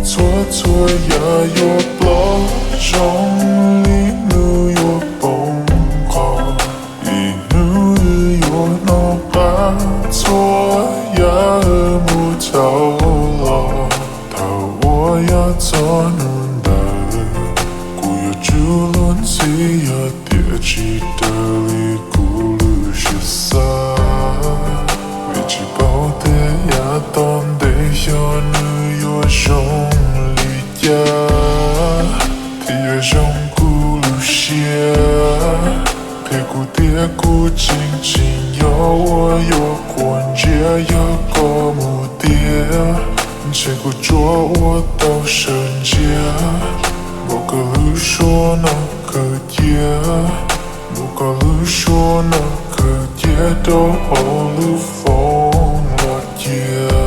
错错呀又不中里nu又崩溃，一nu又弄把错呀木头了，他我呀做努的，古有主轮起呀叠起的里咕噜是啥？为起宝的呀当得小女有兄弟呀，提呀兄咕噜些，屁股跌骨轻轻有我有关节有个目的，结果捉我到身家，某个路说那个夜，某个路说那个夜都好路风了夜。